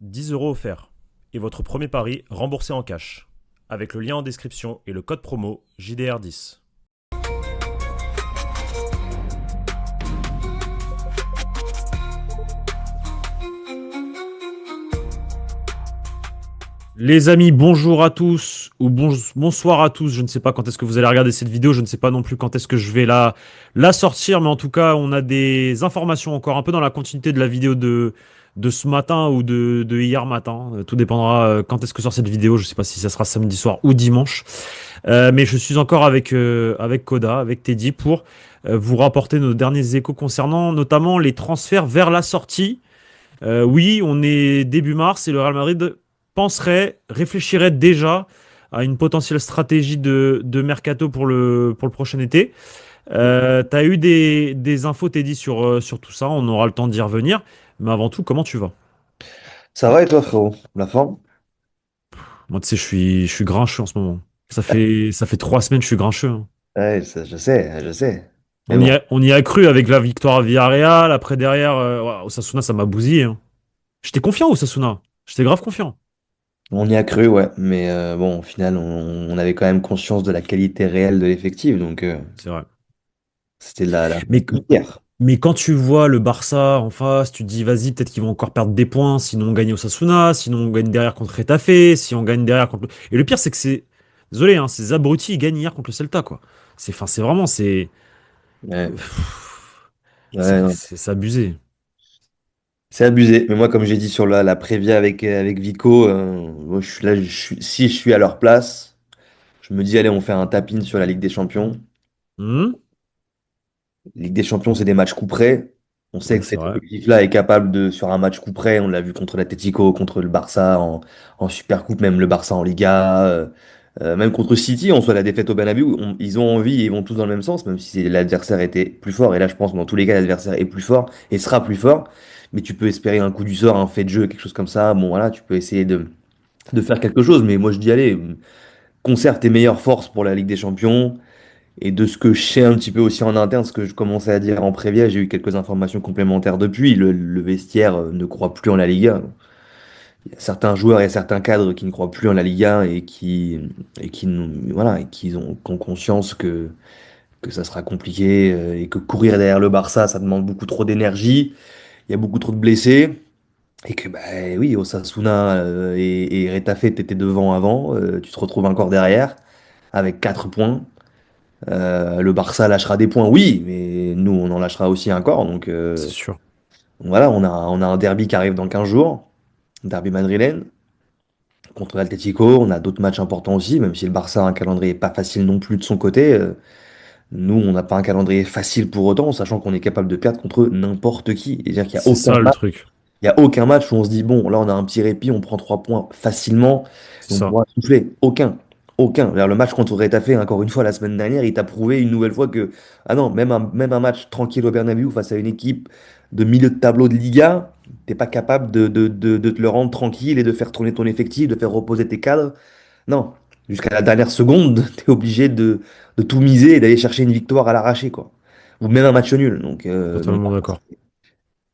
10 € offerts. Et votre premier pari remboursé en cash. Avec le lien en description et le code promo JDR10. Les amis, bonjour à tous ou bonsoir à tous. Je ne sais pas quand est-ce que vous allez regarder cette vidéo. Je ne sais pas non plus quand est-ce que je vais la sortir. Mais en tout cas, on a des informations encore un peu dans la continuité de la vidéo de ce matin ou de hier matin. Tout dépendra quand est-ce que sort cette vidéo. Je ne sais pas si ça sera samedi soir ou dimanche. Mais je suis encore avec Koda, avec Teddy pour vous rapporter nos derniers échos concernant notamment les transferts vers la sortie. Oui, on est début mars et le Real Madrid réfléchirait déjà à une potentielle stratégie de mercato pour le prochain été. Tu as eu des infos, Teddy, sur tout ça. On aura le temps d'y revenir. Mais avant tout, comment tu vas? Ça va et toi, frérot? La forme? Moi, tu sais, je suis grincheux en ce moment. Ça fait 3 semaines que je suis grincheux, hein. Ouais, je sais, je sais. Mais On y bon, a, on y a cru avec la victoire à Villarreal. Après, derrière, ouais, Osasuna, ça m'a bousillé, hein. J'étais confiant, Osasuna. J'étais grave confiant. on y a cru, ouais. Mais bon, au final, on avait quand même conscience de la qualité réelle de l'effectif. Donc, C'est vrai. c'était la Mais, hier. Mais quand tu vois le Barça en face, tu te dis, vas-y, peut-être qu'ils vont encore perdre des points, sinon on gagne au Osasuna, sinon on gagne derrière contre Retafe, si on gagne derrière contre... Et le pire, c'est que Désolé, hein, ces abrutis, ils gagnent hier contre le Celta, quoi. Enfin, c'est vraiment... Ouais, ouais, C'est non. c'est abusé. C'est abusé. Mais moi, comme j'ai dit sur la prévia avec Vico, moi, je suis là, si je suis à leur place, je me dis, allez, on fait un tap-in sur la Ligue des Champions. Hmm. Ligue des Champions, c'est des matchs coup près. On sait Ouais, que c'est cet vrai. effectif-là est capable de, sur un match coup près, on l'a vu contre l'Atlético, contre le Barça en Super Coupe, même le Barça en Liga, même contre City, on soit la défaite au Bernabéu, ils ont envie et ils vont tous dans le même sens, même si l'adversaire était plus fort. Et là, je pense que dans tous les cas, l'adversaire est plus fort et sera plus fort. Mais tu peux espérer un coup du sort, un fait de jeu, quelque chose comme ça. Bon, voilà, tu peux essayer de faire quelque chose. Mais moi, je dis, allez, conserve tes meilleures forces pour la Ligue des Champions. Et de ce que je sais un petit peu aussi en interne, ce que je commençais à dire en prévia, j'ai eu quelques informations complémentaires depuis. Le vestiaire ne croit plus en la Liga. Il y a certains joueurs et certains cadres qui ne croient plus en la Liga voilà, qui ont conscience que ça sera compliqué et que courir derrière le Barça, ça demande beaucoup trop d'énergie. Il y a beaucoup trop de blessés. Et que, bah oui, Osasuna et Retafe, t'étais devant avant, tu te retrouves encore derrière avec 4 points. Le Barça lâchera des points, oui, mais nous, on en lâchera aussi encore. Donc C'est sûr. voilà, on a un derby qui arrive dans 15 jours, un derby madrilène contre l'Atlético. On a d'autres matchs importants aussi, même si le Barça a un calendrier pas facile non plus de son côté. Nous, on n'a pas un calendrier facile pour autant, sachant qu'on est capable de perdre contre n'importe qui. C'est-à-dire qu'il n'y a C'est aucun ça le match, truc. il y a aucun match où on se dit, bon, là, on a un petit répit, on prend 3 points facilement, C'est et on ça. pourra souffler. Aucun. Aucun. D'ailleurs, le match contre Retafe, encore une fois, la semaine dernière, il t'a prouvé une nouvelle fois que, ah non, même un match tranquille au Bernabéu face à une équipe de milieu de tableau de Liga, t'es pas capable de te le rendre tranquille et de faire tourner ton effectif, de faire reposer tes cadres. Non. Jusqu'à la dernière seconde, t'es obligé de tout miser et d'aller chercher une victoire à l'arraché, quoi. Ou même un match nul. Donc Totalement d'accord.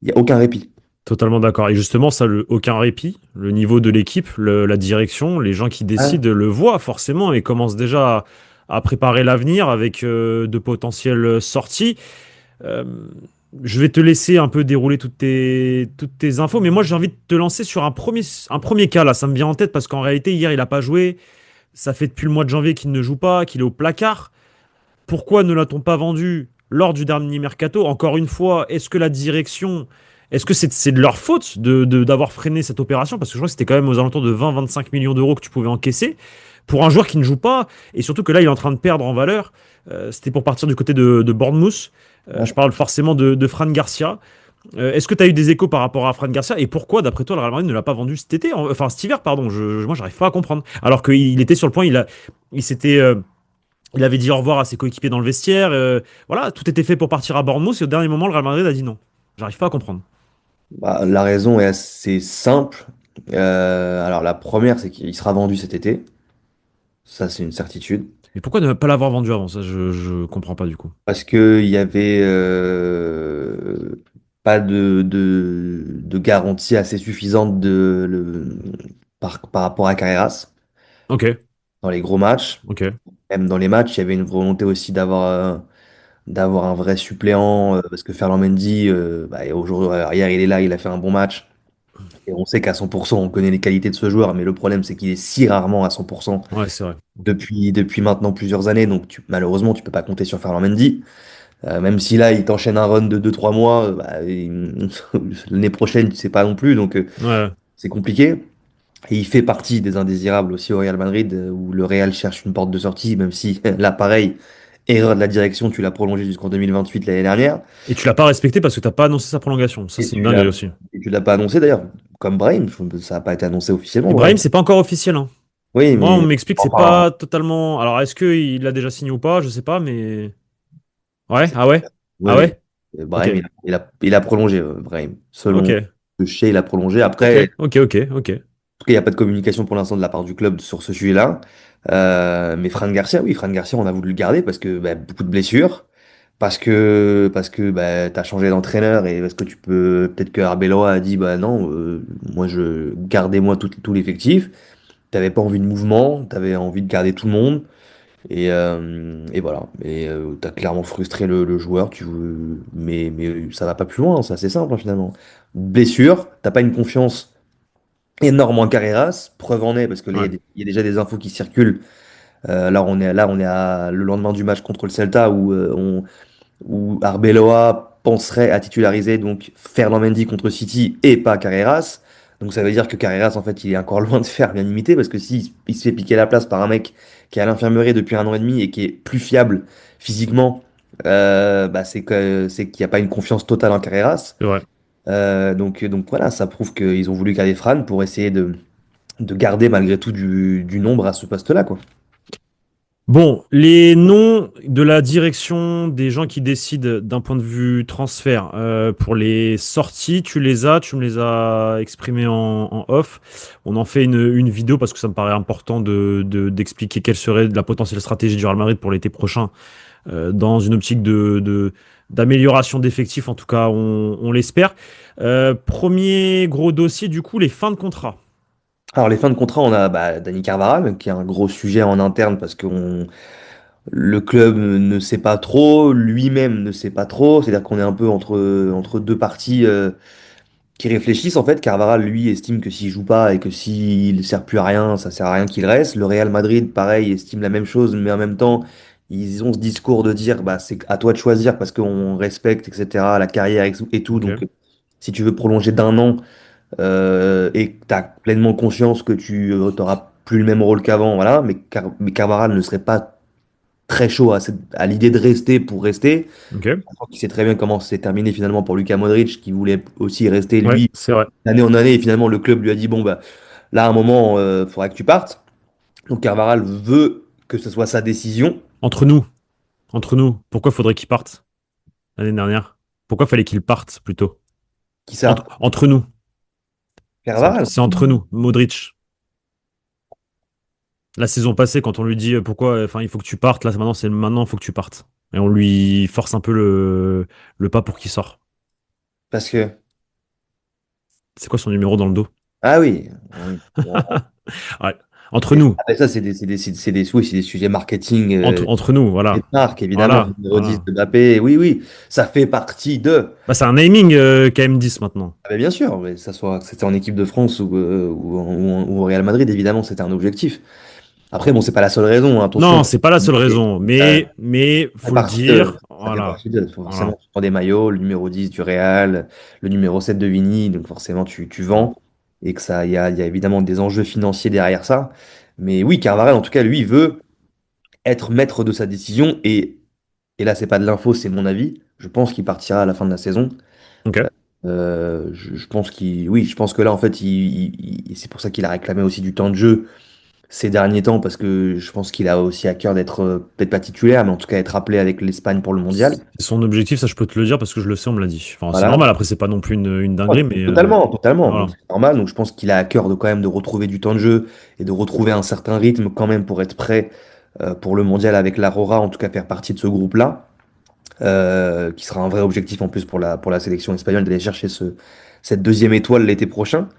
il n'y a aucun répit. Totalement d'accord. Et justement, ça, aucun répit. Le niveau de l'équipe, la direction, les gens qui Ouais. décident le voient forcément et commencent déjà à préparer l'avenir avec de potentielles sorties. Euh, je vais te laisser un peu dérouler toutes tes infos, mais moi j'ai envie de te lancer sur un premier cas là. Ça me vient en tête parce qu'en réalité, hier il n'a pas joué. Ça fait depuis le mois de janvier qu'il ne joue pas, qu'il est au placard. Pourquoi ne l'a-t-on pas vendu lors du dernier mercato? Encore une fois, est-ce que c'est de leur faute d'avoir freiné cette opération? Parce que je crois que c'était quand même aux alentours de 20-25 millions d'euros que tu pouvais encaisser pour un joueur qui ne joue pas, et surtout que là, il est en train de perdre en valeur. C'était pour partir du côté de Bournemouth. Je parle forcément de Fran Garcia. Est-ce que tu as eu des échos par rapport à Fran Garcia et pourquoi, d'après toi, le Real Madrid ne l'a pas vendu cet été, enfin cet hiver, pardon. Moi, j'arrive pas à comprendre. Alors qu'il était sur le point, il s'était il avait dit au revoir à ses coéquipiers dans le vestiaire. Voilà, tout était fait pour partir à Bournemouth et au dernier moment, le Real Madrid a dit non. J'arrive pas à comprendre. Bah, la raison est assez simple. Alors la première, c'est qu'il sera vendu cet été. Ça, c'est une certitude. Mais pourquoi ne pas l'avoir vendu avant? Ça, je comprends pas du coup. Parce que il y avait, pas de garantie assez suffisante par rapport à Carreras Ok, dans les gros matchs. ok. Même dans les matchs, il y avait une volonté aussi d'avoir un vrai suppléant parce que Ferland Mendy, bah, aujourd'hui, hier, il est là, il a fait un bon match. Et on sait qu'à 100%, on connaît les qualités de ce joueur, mais le problème, c'est qu'il est si rarement à 100% Ouais, c'est vrai. Ok. depuis maintenant plusieurs années. Donc, malheureusement, tu peux pas compter sur Ferland Mendy. Même si là, il t'enchaîne un run de 2 3 mois, bah, l'année prochaine, tu sais pas non plus. Donc, Ouais. c'est compliqué. Et il fait partie des indésirables aussi au Real Madrid, où le Real cherche une porte de sortie, même si là, pareil, erreur de la direction, tu l'as prolongé jusqu'en 2028 l'année dernière. Et tu l'as pas respecté parce que t'as pas annoncé sa prolongation. Ça, Et c'est une tu dinguerie l'as, aussi. et tu l'as pas annoncé d'ailleurs, comme Brahim, ça n'a pas été annoncé officiellement, Brahim. Ibrahim, c'est pas encore officiel, hein. Oui, Moi, on mais m'explique que c'est enfin, pas totalement. Alors, est-ce qu'il l'a déjà signé ou pas? Je sais pas, mais. Ouais, ah ouais? oui, Ah oui. ouais? Ok, Brahim, il a prolongé, Brahim. Selon ok, le Shea, il a prolongé. ok, Après, ok, ok, ok. tout cas, il n'y a pas de communication pour l'instant de la part du club sur ce sujet-là. Mais Fran Garcia, oui, Fran Garcia, on a voulu le garder parce que bah, beaucoup de blessures, parce que bah, tu as changé d'entraîneur et parce que peut-être que Arbeloa a dit, bah non, moi, gardez-moi tout l'effectif. T'avais pas envie de mouvement, tu avais envie de garder tout le monde. Et voilà. Et tu as clairement frustré le joueur. Mais ça va pas plus loin, c'est assez simple hein, finalement. Blessure, t'as pas une confiance énorme en Carreras. Preuve en est, parce que Ouais, il y a déjà des infos qui circulent. Le lendemain du match contre le Celta où Arbeloa penserait à titulariser donc Ferland Mendy contre City et pas Carreras. Donc ça veut dire que Carreras, en fait, il est encore loin de faire bien imité parce que s'il il se fait piquer la place par un mec qui est à l'infirmerie depuis 1 an et demi et qui est plus fiable physiquement, bah, c'est qu'il n'y a pas une confiance totale en Carreras. c'est vrai. Donc voilà, ça prouve qu'ils ont voulu garder Fran pour essayer de garder malgré tout du nombre à ce poste-là, quoi. Bon, les noms de la direction des gens qui décident d'un point de vue transfert pour les sorties, tu me les as exprimés en off. On en fait une vidéo parce que ça me paraît important d'expliquer quelle serait la potentielle stratégie du Real Madrid pour l'été prochain dans une optique d'amélioration d'effectifs, en tout cas on l'espère. Premier gros dossier, du coup, les fins de contrat. Alors les fins de contrat, on a bah, Dani Carvajal, qui est un gros sujet en interne parce que le club ne sait pas trop, lui-même ne sait pas trop, c'est-à-dire qu'on est un peu entre deux parties qui réfléchissent en fait. Carvajal, lui, estime que s'il joue pas et que s'il ne sert plus à rien, ça sert à rien qu'il reste. Le Real Madrid, pareil, estime la même chose, mais en même temps, ils ont ce discours de dire bah, c'est à toi de choisir parce qu'on respecte, etc., la carrière et tout. Ok, Donc si tu veux prolonger d'1 an, et que tu as pleinement conscience que tu n'auras plus le même rôle qu'avant, voilà, mais Carvajal ne serait pas très chaud à l'idée de rester pour rester. ok. Je crois qu'il sait très bien comment c'est terminé finalement pour Luka Modric, qui voulait aussi rester Ouais, lui c'est vrai. d'année en année, et finalement le club lui a dit, bon, bah, là, à un moment, il faudra que tu partes. Donc Carvajal veut que ce soit sa décision. Entre nous, entre nous, pourquoi faudrait qu'il parte l'année dernière? Pourquoi fallait qu'il parte plutôt? Qui ça? Entre nous, Carvajal? c'est entre nous, Modric. La saison passée, quand on lui dit pourquoi, enfin, il faut que tu partes, là, maintenant, c'est maintenant, il faut que tu partes. Et on lui force un peu le pas pour qu'il sorte. Parce que... C'est quoi son numéro dans le dos? Ah oui, oui. Bon. Ouais. Entre nous, Après ça, oui, c'est des sujets marketing. entre nous, Les voilà. marques, évidemment, Voilà, numéro 10 voilà. de Mbappé, oui, oui, ça fait partie de. Bah, c'est un naming KM10 maintenant. Ah ben bien sûr, mais que c'était en équipe de France ou au Real Madrid, évidemment, c'était un objectif. Après, bon, c'est pas la seule raison, hein, attention. Non, c'est pas la seule Mais raison, ça mais fait faut le partie de. dire, Ça fait voilà, partie de. voilà. Forcément, tu prends des maillots, le numéro 10 du Real, le numéro 7 de Vini, donc forcément, tu Mm. vends. Et que ça, il y a évidemment des enjeux financiers derrière ça. Mais oui, Carvajal, en tout cas, lui, il veut être maître de sa décision. Et là, c'est pas de l'info, c'est mon avis. Je pense qu'il partira à la fin de la saison. Ok. Je pense oui, je pense que là, en fait, c'est pour ça qu'il a réclamé aussi du temps de jeu ces derniers temps, parce que je pense qu'il a aussi à cœur d'être, peut-être pas titulaire, mais en tout cas être appelé avec l'Espagne pour le mondial. C'est son objectif, ça je peux te le dire parce que je le sais, on me l'a dit. Enfin, c'est Voilà. normal, après c'est pas non plus une Ouais, dinguerie, mais totalement, totalement. Donc voilà. c'est normal. Donc je pense qu'il a à cœur de quand même de retrouver du temps de jeu et de retrouver un certain rythme quand même pour être prêt pour le mondial avec l'Aurora, en tout cas faire partie de ce groupe-là. qui sera un vrai objectif en plus pour la sélection espagnole d'aller chercher cette deuxième étoile l'été prochain.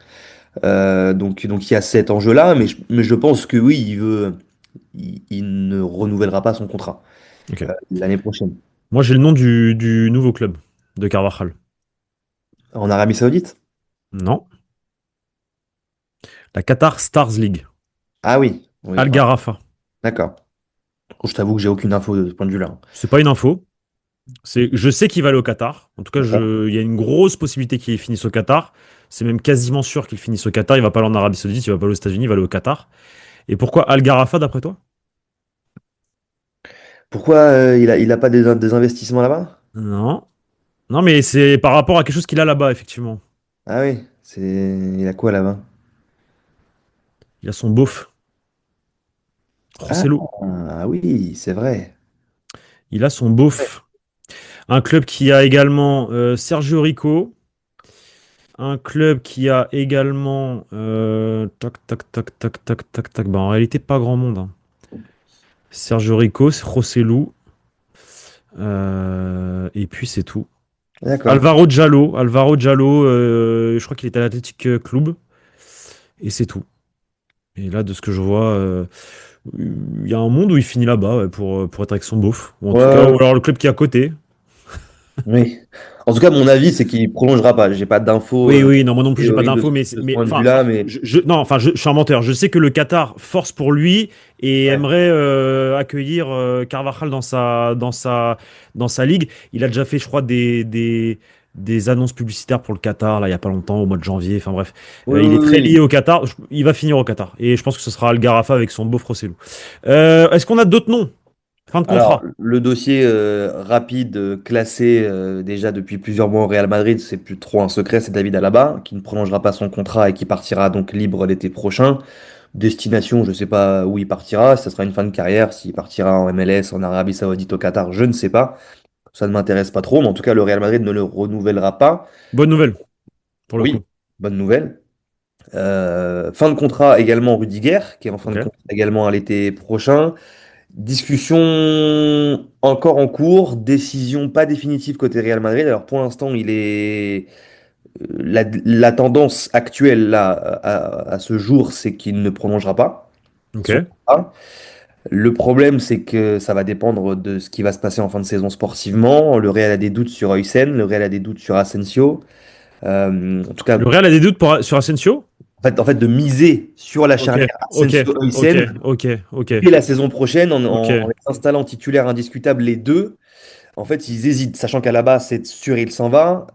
Donc il y a cet enjeu-là, mais je pense que oui, il ne renouvellera pas son contrat Ok. l'année prochaine. Moi, j'ai le nom du nouveau club de Carvajal. En Arabie Saoudite? Non. La Qatar Stars League. Ah oui, oui, Al ouais, Gharafa. d'accord. Je t'avoue que j'ai aucune info de ce point de vue-là. C'est pas une info. Je sais qu'il va aller au Qatar. En tout cas, D'accord. il y a une grosse possibilité qu'il finisse au Qatar. C'est même quasiment sûr qu'il finisse au Qatar. Il va pas aller en Arabie Saoudite, il va pas aller aux États-Unis, il va aller au Qatar. Et pourquoi Al Gharafa d'après toi? Pourquoi il a pas des investissements là-bas? Non. Non, mais c'est par rapport à quelque chose qu'il a là-bas, effectivement. Ah oui, il a quoi là-bas? Il a son beauf, Ah, Joselu. ah oui, c'est vrai. Il a son beauf. Un club qui a également Sergio Rico. Un club qui a également. Tac, tac, tac, tac, tac, tac, tac. Bah, en réalité, pas grand monde, hein. Sergio Rico, Joselu. Et puis c'est tout. D'accord. Alvaro Diallo, je crois qu'il est à l'Athletic Club. Et c'est tout. Et là, de ce que je vois, il y a un monde où il finit là-bas ouais, pour être avec son beauf. Ou en Ouais, tout cas, ouais, ou alors le club qui est à côté. oui. En tout cas, mon avis, c'est qu'il prolongera pas. J'ai pas d'infos Oui, oui, non, moi non plus, j'ai pas théorie d'infos, de ce mais point de enfin, vue-là, mais non, enfin, je suis un menteur. Je sais que le Qatar force pour lui et ouais. aimerait accueillir Carvajal dans sa ligue. Il a déjà fait, je crois, des annonces publicitaires pour le Qatar, là, il y a pas longtemps, au mois de janvier. Enfin bref, Oui, il est très oui, lié oui. au Qatar. Il va finir au Qatar et je pense que ce sera Al Gharafa avec son beau Rosselló. Est-ce qu'on a d'autres noms? Fin de Alors, contrat. le dossier rapide, classé déjà depuis plusieurs mois au Real Madrid, c'est plus trop un secret, c'est David Alaba, qui ne prolongera pas son contrat et qui partira donc libre l'été prochain. Destination, je ne sais pas où il partira, si ce sera une fin de carrière, s'il partira en MLS, en Arabie Saoudite, au Qatar, je ne sais pas. Ça ne m'intéresse pas trop, mais en tout cas, le Real Madrid ne le renouvellera pas. Bonne nouvelle pour le coup. Oui, bonne nouvelle. Fin de contrat également Rudiger, qui est en fin de Ok. contrat également à l'été prochain. Discussion encore en cours, décision pas définitive côté Real Madrid. Alors pour l'instant, la tendance actuelle là, à ce jour, c'est qu'il ne prolongera pas Ok. son contrat. Le problème, c'est que ça va dépendre de ce qui va se passer en fin de saison sportivement. Le Real a des doutes sur Huysen, le Real a des doutes sur Asensio. En tout cas, Le Real a des doutes sur Asensio? en fait, de miser sur la Ok, charnière ok, ok, Asensio-Huysen ok, ok, dès la saison prochaine, ok. en les installant titulaires indiscutables les deux. En fait, ils hésitent, sachant qu'à la base, c'est sûr, il s'en va,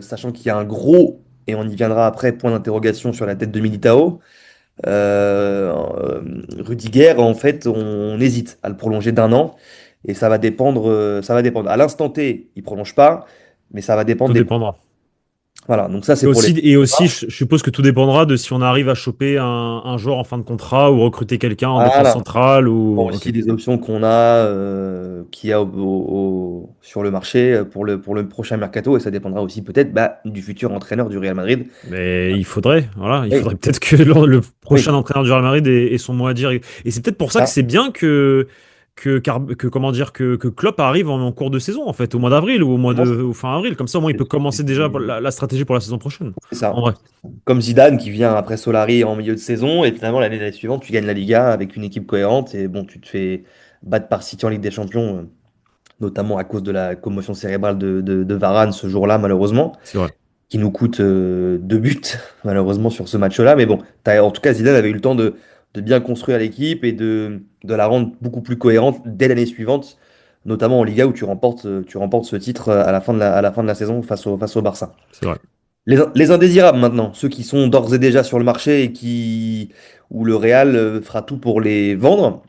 sachant qu'il y a un gros, et on y viendra après, point d'interrogation sur la tête de Militao. Rudiger, en fait, on hésite à le prolonger d'un an, et ça va dépendre, ça va dépendre. À l'instant T, il prolonge pas, mais ça va dépendre Tout des. dépendra. Voilà, donc ça, Et c'est pour les. aussi, je suppose que tout dépendra de si on arrive à choper un joueur en fin de contrat ou recruter quelqu'un en défense Voilà. centrale Bon, ou. Ok. aussi des options qu'on a, qu'il y a sur le marché pour le prochain mercato, et ça dépendra aussi peut-être du futur entraîneur du Real Madrid. Mais il faudrait, voilà, il Oui, faudrait peut-être que le prochain oui, entraîneur du Real Madrid ait son mot à dire. Et c'est peut-être pour ça que ça, c'est bien comment dire, que Klopp arrive en cours de saison, en fait, au mois d'avril ou au fin avril. Comme ça, au moins, il peut commencer déjà la stratégie pour la saison prochaine. c'est En ça. vrai. Comme Zidane qui vient après Solari en milieu de saison, et finalement l'année suivante, tu gagnes la Liga avec une équipe cohérente, et bon, tu te fais battre par City en Ligue des Champions, notamment à cause de la commotion cérébrale de Varane ce jour-là, malheureusement, C'est vrai. qui nous coûte 2 buts, malheureusement, sur ce match-là. Mais bon, en tout cas, Zidane avait eu le temps de bien construire l'équipe et de la rendre beaucoup plus cohérente dès l'année suivante, notamment en Liga où tu remportes ce titre à la fin de la saison face au Barça. C'est vrai. Les indésirables maintenant, ceux qui sont d'ores et déjà sur le marché et où le Real fera tout pour les vendre.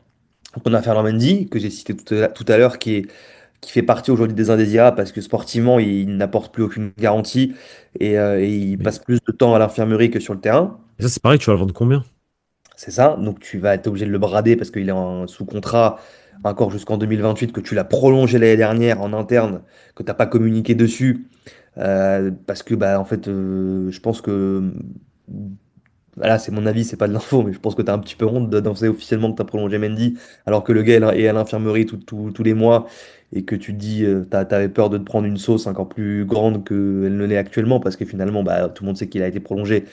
Donc, on a Ferland Mendy, que j'ai cité tout à l'heure, qui fait partie aujourd'hui des indésirables parce que sportivement, il n'apporte plus aucune garantie et il Mais passe plus de temps à l'infirmerie que sur le terrain. et ça, c'est pareil, tu vas le vendre combien? C'est ça. Donc tu vas être obligé de le brader parce qu'il est sous contrat encore jusqu'en 2028, que tu l'as prolongé l'année dernière en interne, que tu n'as pas communiqué dessus. Parce que, en fait, je pense que Voilà, c'est mon avis, c'est pas de l'info, mais je pense que tu as un petit peu honte d'annoncer officiellement que tu as prolongé Mendy, alors que le gars est à l'infirmerie tous les mois, et que tu te dis, t'avais peur de te prendre une sauce encore plus grande qu'elle ne l'est actuellement, parce que finalement, bah, tout le monde sait qu'il a été prolongé,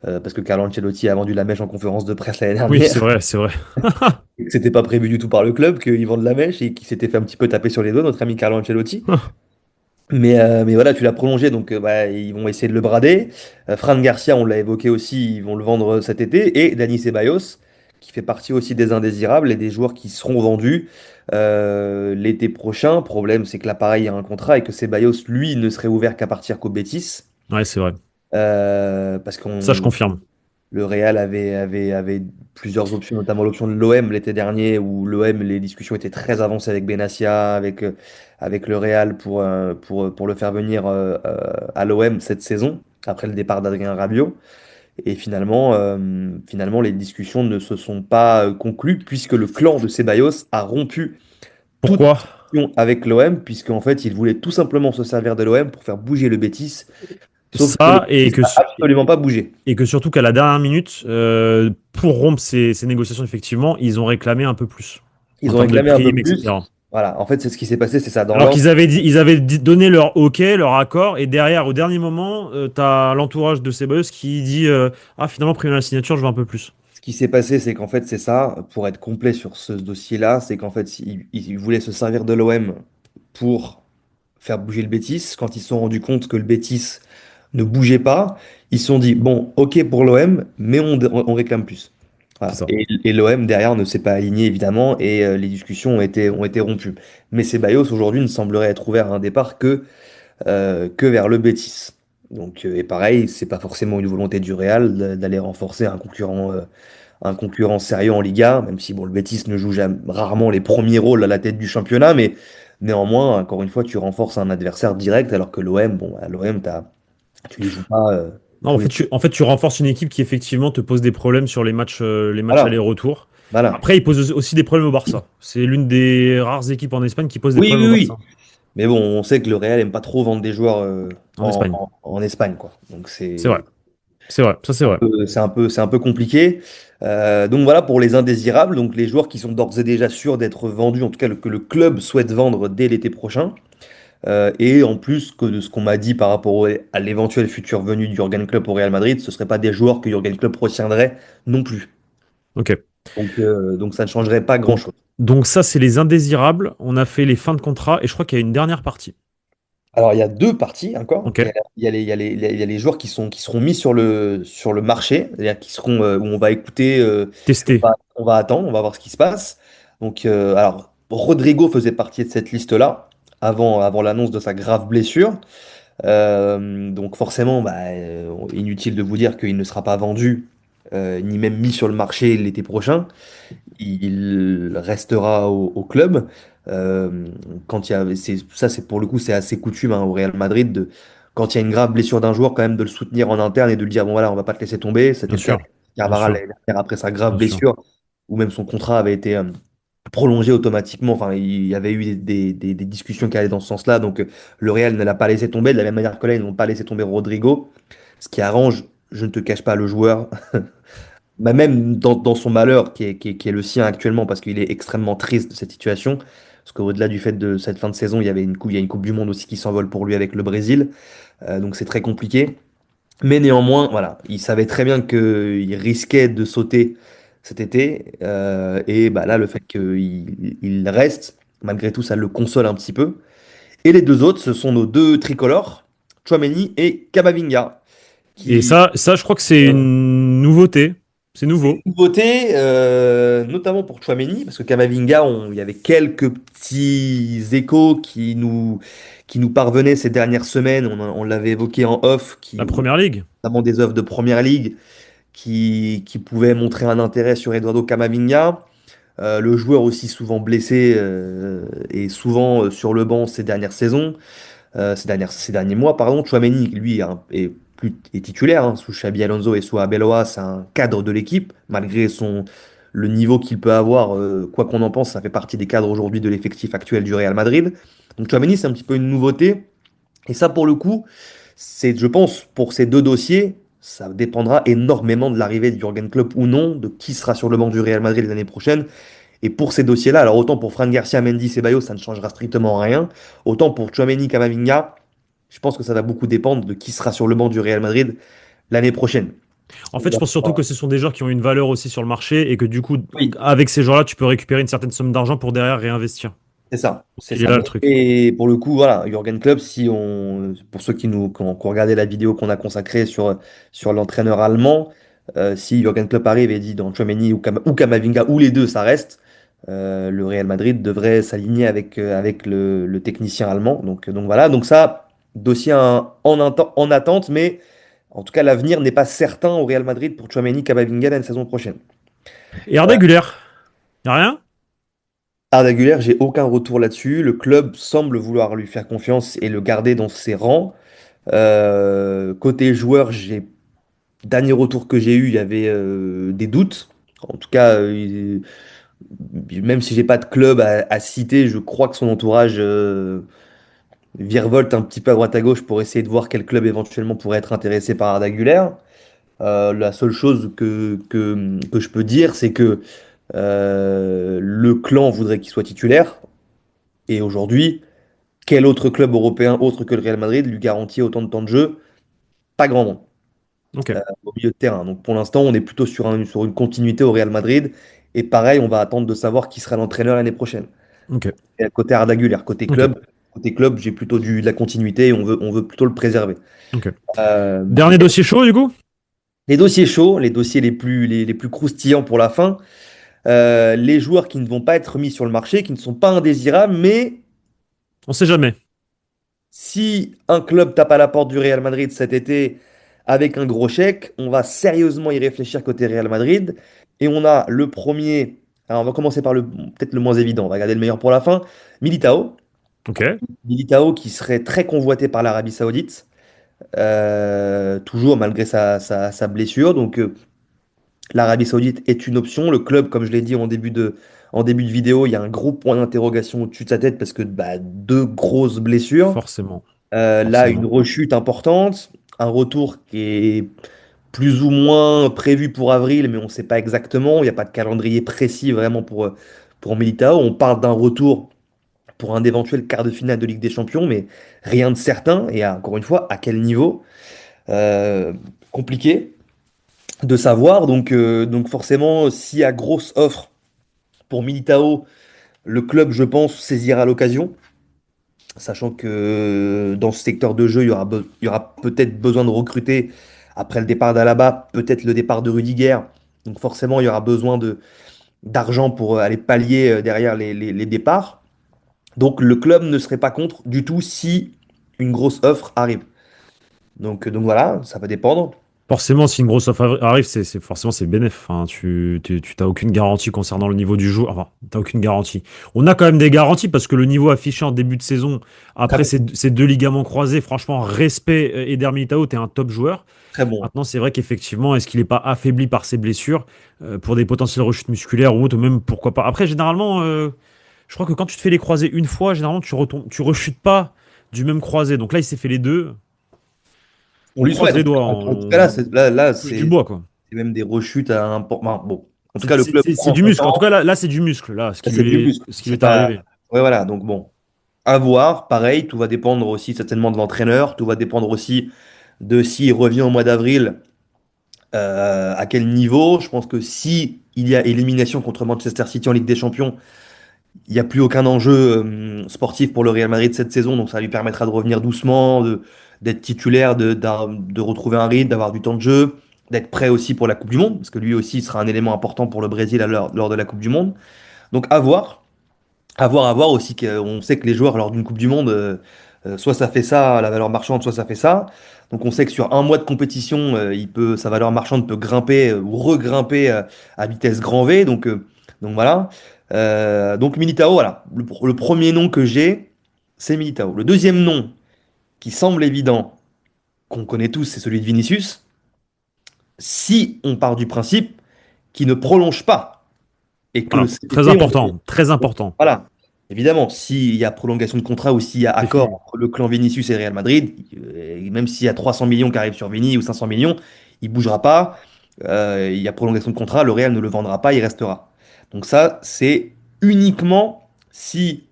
parce que Carlo Ancelotti a vendu la mèche en conférence de presse l'année Oui, c'est dernière, vrai, c'est vrai. et que c'était pas prévu du tout par le club, qu'ils vendent la mèche, et qu'il s'était fait un petit peu taper sur les doigts, notre ami Carlo Ancelotti. Mais voilà, tu l'as prolongé, donc bah, ils vont essayer de le brader. Fran Garcia, on l'a évoqué aussi, ils vont le vendre cet été. Et Dani Ceballos, qui fait partie aussi des indésirables et des joueurs qui seront vendus l'été prochain. Problème, c'est que là, pareil, il y a un contrat et que Ceballos, lui, ne serait ouvert qu'à partir qu'au Betis. Ouais, c'est vrai. Parce Ça, je qu'on confirme. le Real avait plusieurs options, notamment l'option de l'OM l'été dernier, où l'OM, les discussions étaient très avancées avec Benassia, avec le Real pour le faire venir à l'OM cette saison, après le départ d'Adrien Rabiot. Et finalement, les discussions ne se sont pas conclues, puisque le clan de Ceballos a rompu toute Pourquoi? discussion avec l'OM, puisqu'en fait, il voulait tout simplement se servir de l'OM pour faire bouger le Betis, sauf que le Ça, et Betis que, n'a absolument pas bougé. et que surtout qu'à la dernière minute, pour rompre ces négociations, effectivement, ils ont réclamé un peu plus en Ils ont termes de réclamé un peu prime, plus. etc. Voilà, en fait, c'est ce qui s'est passé, c'est ça. Dans Alors l'ordre, qu'ils avaient donné leur OK, leur accord, et derrière, au dernier moment, t'as l'entourage de Ceballos qui dit ah, finalement, pris la signature, je veux un peu plus. ce qui s'est passé, c'est qu'en fait, c'est ça, pour être complet sur ce dossier-là, c'est qu'en fait, ils voulaient se servir de l'OM pour faire bouger le Betis. Quand ils se sont rendus compte que le Betis ne bougeait pas, ils se sont dit, bon, ok pour l'OM, mais on réclame plus. C'est Voilà. ça. Et l'OM, derrière, ne s'est pas aligné, évidemment, et les discussions ont été rompues. Mais Ceballos, aujourd'hui, ne semblerait être ouvert à un départ que vers le Betis. Donc, et pareil, c'est pas forcément une volonté du Real d'aller renforcer un concurrent sérieux en Liga, même si bon, le Betis ne joue rarement les premiers rôles à la tête du championnat, mais néanmoins, encore une fois, tu renforces un adversaire direct, alors que l'OM, bon, à l'OM, tu les joues pas Non, tous les. en fait, tu renforces une équipe qui, effectivement, te pose des problèmes sur les matchs Voilà, aller-retour. voilà. Après, il pose aussi des problèmes au Barça. C'est l'une des rares équipes en Espagne qui pose des Oui, problèmes oui, au Barça, oui. Mais bon, on sait que le Real aime pas trop vendre des joueurs en Espagne. en Espagne, quoi. Donc C'est vrai. c'est C'est vrai. Ça, c'est vrai. c'est un peu compliqué. Donc voilà pour les indésirables, donc les joueurs qui sont d'ores et déjà sûrs d'être vendus, en tout cas que le club souhaite vendre dès l'été prochain. Et en plus que de ce qu'on m'a dit par rapport à l'éventuelle future venue de Jürgen Klopp au Real Madrid, ce ne seraient pas des joueurs que Jürgen Klopp retiendrait non plus. Ok. Donc ça ne changerait pas Donc, grand-chose. donc ça, c'est les indésirables. On a fait les fins de contrat et je crois qu'il y a une dernière partie. Alors il y a deux parties encore. Ok. Il y a les joueurs qui seront mis sur le marché, c'est-à-dire qui seront où on va écouter, Testé. on va attendre, on va voir ce qui se passe. Donc alors Rodrigo faisait partie de cette liste-là avant l'annonce de sa grave blessure. Donc forcément, bah, inutile de vous dire qu'il ne sera pas vendu, ni même mis sur le marché l'été prochain. Il restera au club. Quand il y a, ça, c'est pour le coup, c'est assez coutume hein, au Real Madrid quand il y a une grave blessure d'un joueur, quand même de le soutenir en interne et de lui dire bon voilà, on va pas te laisser tomber. C'était Bien le cas de sûr. Bien Carvajal sûr. l'année dernière après sa grave Bien sûr. blessure, où même son contrat avait été prolongé automatiquement. Enfin, il y avait eu des discussions qui allaient dans ce sens-là. Donc le Real ne l'a pas laissé tomber. De la même manière que là, ils n'ont pas laissé tomber Rodrigo, ce qui arrange, je ne te cache pas, le joueur. Bah, même dans son malheur, qui est le sien actuellement, parce qu'il est extrêmement triste de cette situation, parce qu'au-delà du fait de cette fin de saison, il y a une coupe du Monde aussi qui s'envole pour lui avec le Brésil, donc c'est très compliqué. Mais néanmoins, voilà, il savait très bien qu'il risquait de sauter cet été, et bah, là, le fait qu'il reste, malgré tout, ça le console un petit peu. Et les deux autres, ce sont nos deux tricolores, Tchouaméni et Camavinga, Et qui ça, je crois que c'est une nouveauté. C'est C'est nouveau. une nouveauté, notamment pour Tchouaméni, parce que Kamavinga, il y avait quelques petits échos qui nous parvenaient ces dernières semaines. On l'avait évoqué en off, La première ligue. notamment des œuvres de Première Ligue qui pouvaient montrer un intérêt sur Eduardo Camavinga. Le joueur aussi souvent blessé et souvent sur le banc ces dernières saisons ces derniers mois, pardon. Tchouaméni, lui, est titulaire sous Xabi Alonso et sous Arbeloa, c'est un cadre de l'équipe, malgré le niveau qu'il peut avoir, quoi qu'on en pense, ça fait partie des cadres aujourd'hui de l'effectif actuel du Real Madrid. Donc Tchouaméni, c'est un petit peu une nouveauté. Et ça, pour le coup, c'est, je pense, pour ces deux dossiers, ça dépendra énormément de l'arrivée de Jürgen Klopp ou non, de qui sera sur le banc du Real Madrid l'année prochaine. Et pour ces dossiers-là, alors autant pour Fran Garcia, Mendy, Ceballos, ça ne changera strictement rien. Autant pour Tchouaméni, Camavinga, je pense que ça va beaucoup dépendre de qui sera sur le banc du Real Madrid l'année prochaine. En fait, je pense surtout que ce sont des joueurs qui ont une valeur aussi sur le marché et que du coup, Oui, avec ces joueurs-là, tu peux récupérer une certaine somme d'argent pour derrière réinvestir. c'est ça, c'est Il est ça. là le truc. Et pour le coup, voilà, Jürgen Klopp, si on, pour ceux qui ont regardé la vidéo qu'on a consacrée sur l'entraîneur allemand, si Jürgen Klopp arrive et dit dans Tchouaméni ou Kamavinga ou les deux, ça reste, le Real Madrid devrait s'aligner avec le technicien allemand. Donc voilà, donc ça, dossier en attente, mais en tout cas, l'avenir n'est pas certain au Real Madrid pour Tchouaméni, Kamavinga la saison prochaine. Et Arda Güler, y a rien? Arda Güler, j'ai aucun retour là-dessus. Le club semble vouloir lui faire confiance et le garder dans ses rangs. Côté joueur, dernier retour que j'ai eu, il y avait des doutes. En tout cas, même si j'ai pas de club à citer, je crois que son entourage virevolte un petit peu à droite à gauche pour essayer de voir quel club éventuellement pourrait être intéressé par Arda Güler. La seule chose que je peux dire, c'est que le clan voudrait qu'il soit titulaire. Et aujourd'hui, quel autre club européen autre que le Real Madrid lui garantit autant de temps de jeu? Pas grand monde Ok, au milieu de terrain. Donc pour l'instant, on est plutôt sur une continuité au Real Madrid. Et pareil, on va attendre de savoir qui sera l'entraîneur l'année prochaine. ok, Et à côté Arda Güler, ok, côté club, j'ai plutôt de la continuité et on veut plutôt le préserver. ok. Euh, Dernier dossier chaud, du coup? les dossiers chauds, les dossiers les plus croustillants pour la fin, les joueurs qui ne vont pas être mis sur le marché, qui ne sont pas indésirables, mais On sait jamais. si un club tape à la porte du Real Madrid cet été avec un gros chèque, on va sérieusement y réfléchir côté Real Madrid. Et on a le premier, alors on va commencer par peut-être le moins évident, on va garder le meilleur pour la fin, Militao. Ok, Militao qui serait très convoité par l'Arabie Saoudite, toujours malgré sa blessure. Donc l'Arabie Saoudite est une option. Le club, comme je l'ai dit en début de vidéo, il y a un gros point d'interrogation au-dessus de sa tête parce que deux grosses blessures. forcément, Là, une forcément. rechute importante, un retour qui est plus ou moins prévu pour avril, mais on ne sait pas exactement. Il n'y a pas de calendrier précis vraiment pour Militao. On parle d'un retour pour un éventuel quart de finale de Ligue des Champions, mais rien de certain. Et encore une fois, à quel niveau? Euh, Compliqué de savoir. Donc forcément, s'il y a grosse offre pour Militao, le club, je pense, saisira l'occasion. Sachant que dans ce secteur de jeu, il y aura peut-être besoin de recruter après le départ d'Alaba, peut-être le départ de Rudiger. Donc forcément, il y aura besoin d'argent pour aller pallier derrière les départs. Donc le club ne serait pas contre du tout si une grosse offre arrive. Donc voilà, ça va dépendre. Forcément, si une grosse offre arrive, forcément c'est bénéf. Enfin, tu t'as aucune garantie concernant le niveau du joueur. Enfin, t'as aucune garantie. On a quand même des garanties parce que le niveau affiché en début de saison, Très après bon, ces deux ligaments croisés, franchement, respect Eder Militao, t'es un top joueur. très bon. Maintenant, c'est vrai qu'effectivement, est-ce qu'il n'est pas affaibli par ses blessures pour des potentielles rechutes musculaires ou autres, ou même pourquoi pas. Après, généralement, je crois que quand tu te fais les croisés une fois, généralement, tu rechutes pas du même croisé. Donc là, il s'est fait les deux. On On lui croise souhaite. les doigts, En tout cas, là, là, touche du c'est bois, quoi. c'est même des rechutes à un bon. En tout C'est cas, le c'est- club c'est- c'est prend du son muscle. En tout temps. cas, là c'est du muscle, là, Là, c'est du muscle. ce qui lui C'est est pas. arrivé. Ouais, voilà. Donc bon. À voir, pareil, tout va dépendre aussi certainement de l'entraîneur, tout va dépendre aussi de s'il revient au mois d'avril, à quel niveau. Je pense que si il y a élimination contre Manchester City en Ligue des Champions, il n'y a plus aucun enjeu sportif pour le Real Madrid cette saison, donc ça lui permettra de revenir doucement, d'être titulaire, de retrouver un rythme, d'avoir du temps de jeu, d'être prêt aussi pour la Coupe du Monde, parce que lui aussi sera un élément important pour le Brésil lors de la Coupe du Monde. Donc à voir. À voir aussi qu'on sait que les joueurs lors d'une Coupe du Monde, soit ça fait ça à la valeur marchande, soit ça fait ça. Donc on sait que sur un mois de compétition, sa valeur marchande peut grimper ou regrimper à vitesse grand V. Donc voilà. Donc Militao, voilà. Le premier nom que j'ai, c'est Militao. Le deuxième nom qui semble évident, qu'on connaît tous, c'est celui de Vinicius. Si on part du principe qu'il ne prolonge pas et que Voilà, cet très été, important, très important. voilà. Évidemment, s'il y a prolongation de contrat ou s'il y a accord Défini. entre le clan Vinicius et Real Madrid, même s'il y a 300 millions qui arrivent sur Vini ou 500 millions, il bougera pas. Il y a prolongation de contrat, le Real ne le vendra pas, il restera. Donc ça, c'est uniquement si,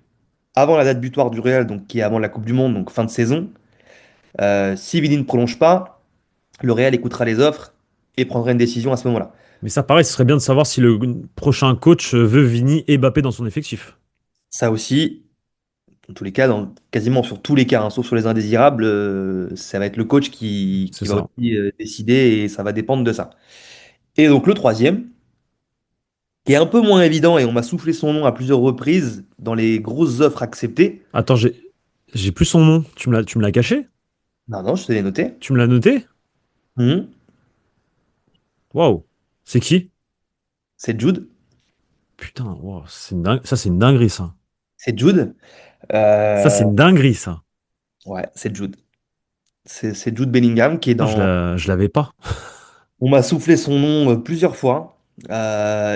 avant la date butoir du Real, donc qui est avant la Coupe du Monde, donc fin de saison, si Vini ne prolonge pas, le Real écoutera les offres et prendra une décision à ce moment-là. Mais ça, pareil, ce serait bien de savoir si le prochain coach veut Vini et Mbappé dans son effectif. Ça aussi, dans tous les cas, quasiment sur tous les cas, hein, sauf sur les indésirables, ça va être le coach C'est qui va ça. aussi décider et ça va dépendre de ça. Et donc le troisième, qui est un peu moins évident et on m'a soufflé son nom à plusieurs reprises dans les grosses offres acceptées. Attends, j'ai plus son nom. Tu me l'as caché? Non, non, je te l'ai noté. Tu me l'as noté? Mhm. Waouh. C'est qui? C'est Jude. Putain, wow, ça, c'est une dinguerie, ça. C'est Jude. Ça, c'est Euh, une dinguerie, ça. ouais, c'est Jude. C'est Jude Bellingham qui est Putain, dans. je l'avais pas. On m'a soufflé son nom plusieurs fois.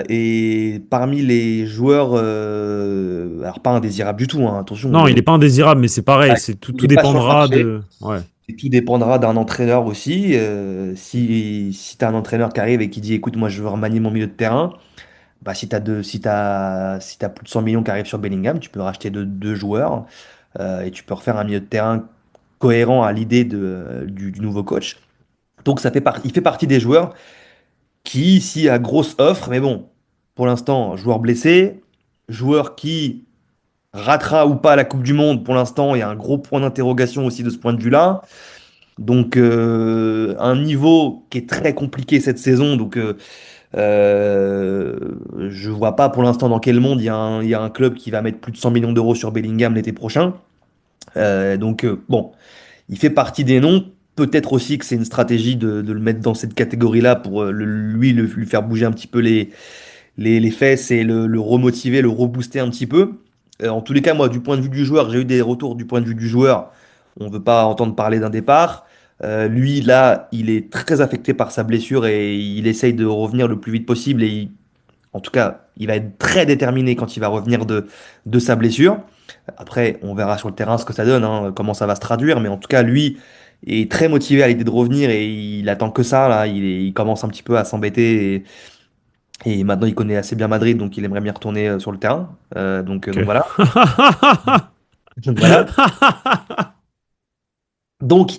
Et parmi les joueurs, alors pas indésirables du tout, hein, attention, Non, il est pas indésirable, mais c'est pareil. ouais, C'est tout, il tout n'est pas sur le dépendra marché. de. Ouais, Et tout dépendra d'un entraîneur aussi. Si tu as un entraîneur qui arrive et qui dit, écoute, moi je veux remanier mon milieu de terrain, bah, si t'as plus de 100 millions qui arrivent sur Bellingham, tu peux racheter deux joueurs et tu peux refaire un milieu de terrain cohérent à l'idée du nouveau coach. Donc il fait partie des joueurs qui, ici, a grosse offre, mais bon, pour l'instant, joueur blessé, joueur qui ratera ou pas la Coupe du Monde, pour l'instant, il y a un gros point d'interrogation aussi de ce point de vue-là. Donc, un niveau qui est très compliqué cette saison. Donc, je vois pas pour l'instant dans quel monde il y a un club qui va mettre plus de 100 millions d'euros sur Bellingham l'été prochain. Bon, il fait partie des noms. Peut-être aussi que c'est une stratégie de le mettre dans cette catégorie-là pour lui faire bouger un petit peu les fesses et le remotiver, le rebooster un petit peu. En tous les cas, moi, du point de vue du joueur, j'ai eu des retours du point de vue du joueur. On ne veut pas entendre parler d'un départ. Lui, là, il est très affecté par sa blessure et il essaye de revenir le plus vite possible. En tout cas, il va être très déterminé quand il va revenir de sa blessure. Après, on verra sur le terrain ce que ça donne, hein, comment ça va se traduire. Mais en tout cas, lui est très motivé à l'idée de revenir et il attend que ça. Là, il commence un petit peu à s'embêter et maintenant, il connaît assez bien Madrid, donc il aimerait bien retourner sur le terrain. Donc ok. voilà. Donc voilà. Donc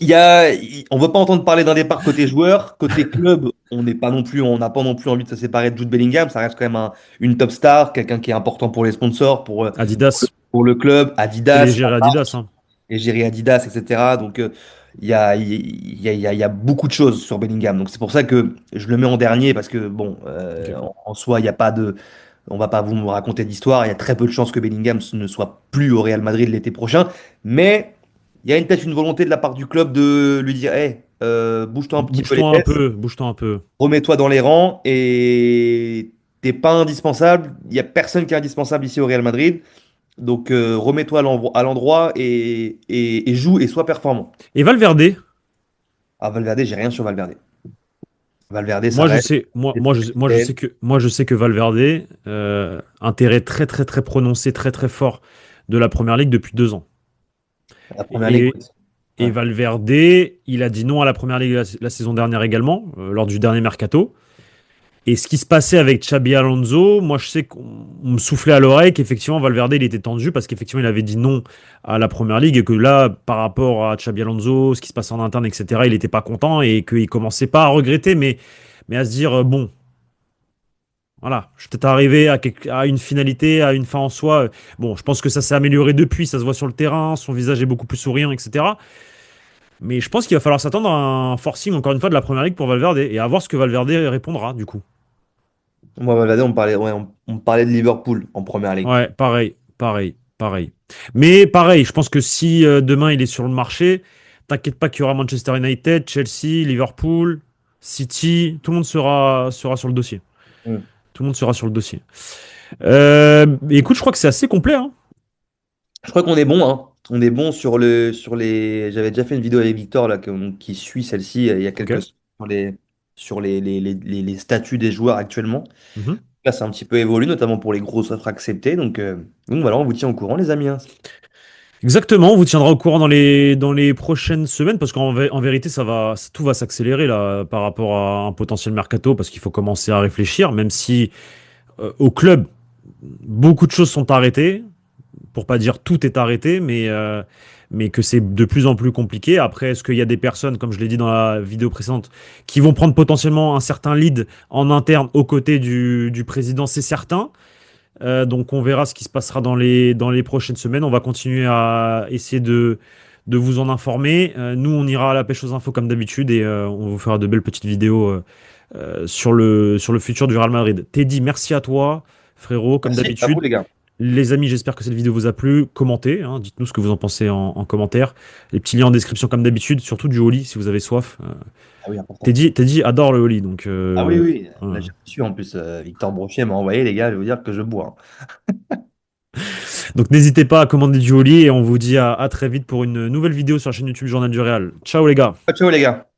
on veut pas entendre parler d'un départ côté joueur, côté club, on n'a pas non plus envie de se séparer de Jude Bellingham. Ça reste quand même une top star, quelqu'un qui est important pour les sponsors, Adidas. pour le club, Et les Adidas, gérés Adidas, hein. égérie Adidas, etc. Donc il y a beaucoup de choses sur Bellingham. Donc c'est pour ça que je le mets en dernier parce que bon, Ok. en soi, il n'y a pas de, on va pas vous me raconter d'histoire. Il y a très peu de chances que Bellingham ne soit plus au Real Madrid l'été prochain. Mais il y a peut-être une volonté de la part du club de lui dire, hey, bouge-toi un petit peu les Bouge-toi un fesses, peu, bouge-toi un peu. remets-toi dans les rangs et t'es pas indispensable. Il y a personne qui est indispensable ici au Real Madrid. Donc remets-toi à l'endroit et joue et sois performant. Et Valverde, Ah, Valverde, j'ai rien sur Valverde. Valverde, ça moi je reste sais, moi, des moi, trucs je, moi, je sais rituels. que, moi je sais que Valverde, intérêt très très très prononcé, très très fort de la Première Ligue depuis 2 ans. La première ligue, Et, oui. et Ouais. Valverde, il a dit non à la Première Ligue la saison dernière également, lors du dernier mercato. Et ce qui se passait avec Xabi Alonso, moi je sais qu'on me soufflait à l'oreille qu'effectivement Valverde il était tendu parce qu'effectivement il avait dit non à la Première Ligue et que là par rapport à Xabi Alonso, ce qui se passait en interne, etc., il n'était pas content et qu'il commençait pas à regretter mais à se dire bon, voilà, je suis peut-être arrivé à une finalité, à une fin en soi. Bon, je pense que ça s'est amélioré depuis, ça se voit sur le terrain, son visage est beaucoup plus souriant, etc. Mais je pense qu'il va falloir s'attendre à un forcing encore une fois de la Première Ligue pour Valverde et à voir ce que Valverde répondra du coup. Moi, Valverde, on parlait de Liverpool en première ligue. Ouais, pareil, pareil, pareil. Mais pareil, je pense que si demain il est sur le marché, t'inquiète pas qu'il y aura Manchester United, Chelsea, Liverpool, City, tout le monde sera sur le dossier. Mm. Tout le monde sera sur le dossier. Écoute, je crois que c'est assez complet, hein. Je crois qu'on est bon, hein. On est bon sur les. J'avais déjà fait une vidéo avec Victor là, qui suit celle-ci il y a Ok. quelques sur les statuts des joueurs actuellement. Mhm. Là, c'est un petit peu évolué, notamment pour les grosses offres acceptées. Donc voilà, on vous tient au courant, les amis, hein. Exactement, on vous tiendra au courant dans les prochaines semaines parce en vérité, tout va s'accélérer là par rapport à un potentiel mercato parce qu'il faut commencer à réfléchir, même si au club, beaucoup de choses sont arrêtées, pour pas dire tout est arrêté, mais que c'est de plus en plus compliqué. Après, est-ce qu'il y a des personnes, comme je l'ai dit dans la vidéo précédente, qui vont prendre potentiellement un certain lead en interne aux côtés du président, c'est certain. Donc on verra ce qui se passera dans les prochaines semaines. On va continuer à essayer de vous en informer. Nous, on ira à la pêche aux infos comme d'habitude et on vous fera de belles petites vidéos sur le futur du Real Madrid. Teddy, merci à toi, frérot, comme Merci à vous, d'habitude. les gars. Les amis, j'espère que cette vidéo vous a plu. Commentez, hein, dites-nous ce que vous en pensez en commentaire. Les petits liens en description comme d'habitude, surtout du Oli si vous avez soif. Ah oui, important. Teddy adore le Oli, donc Ah oui, oui, là voilà. j'ai reçu en plus, Victor Brochet m'a envoyé, les gars, je vais vous dire que je bois, hein. Donc n'hésitez pas à commander du Oli et on vous dit à très vite pour une nouvelle vidéo sur la chaîne YouTube Journal du Réal. Ciao les gars! Ciao, les gars.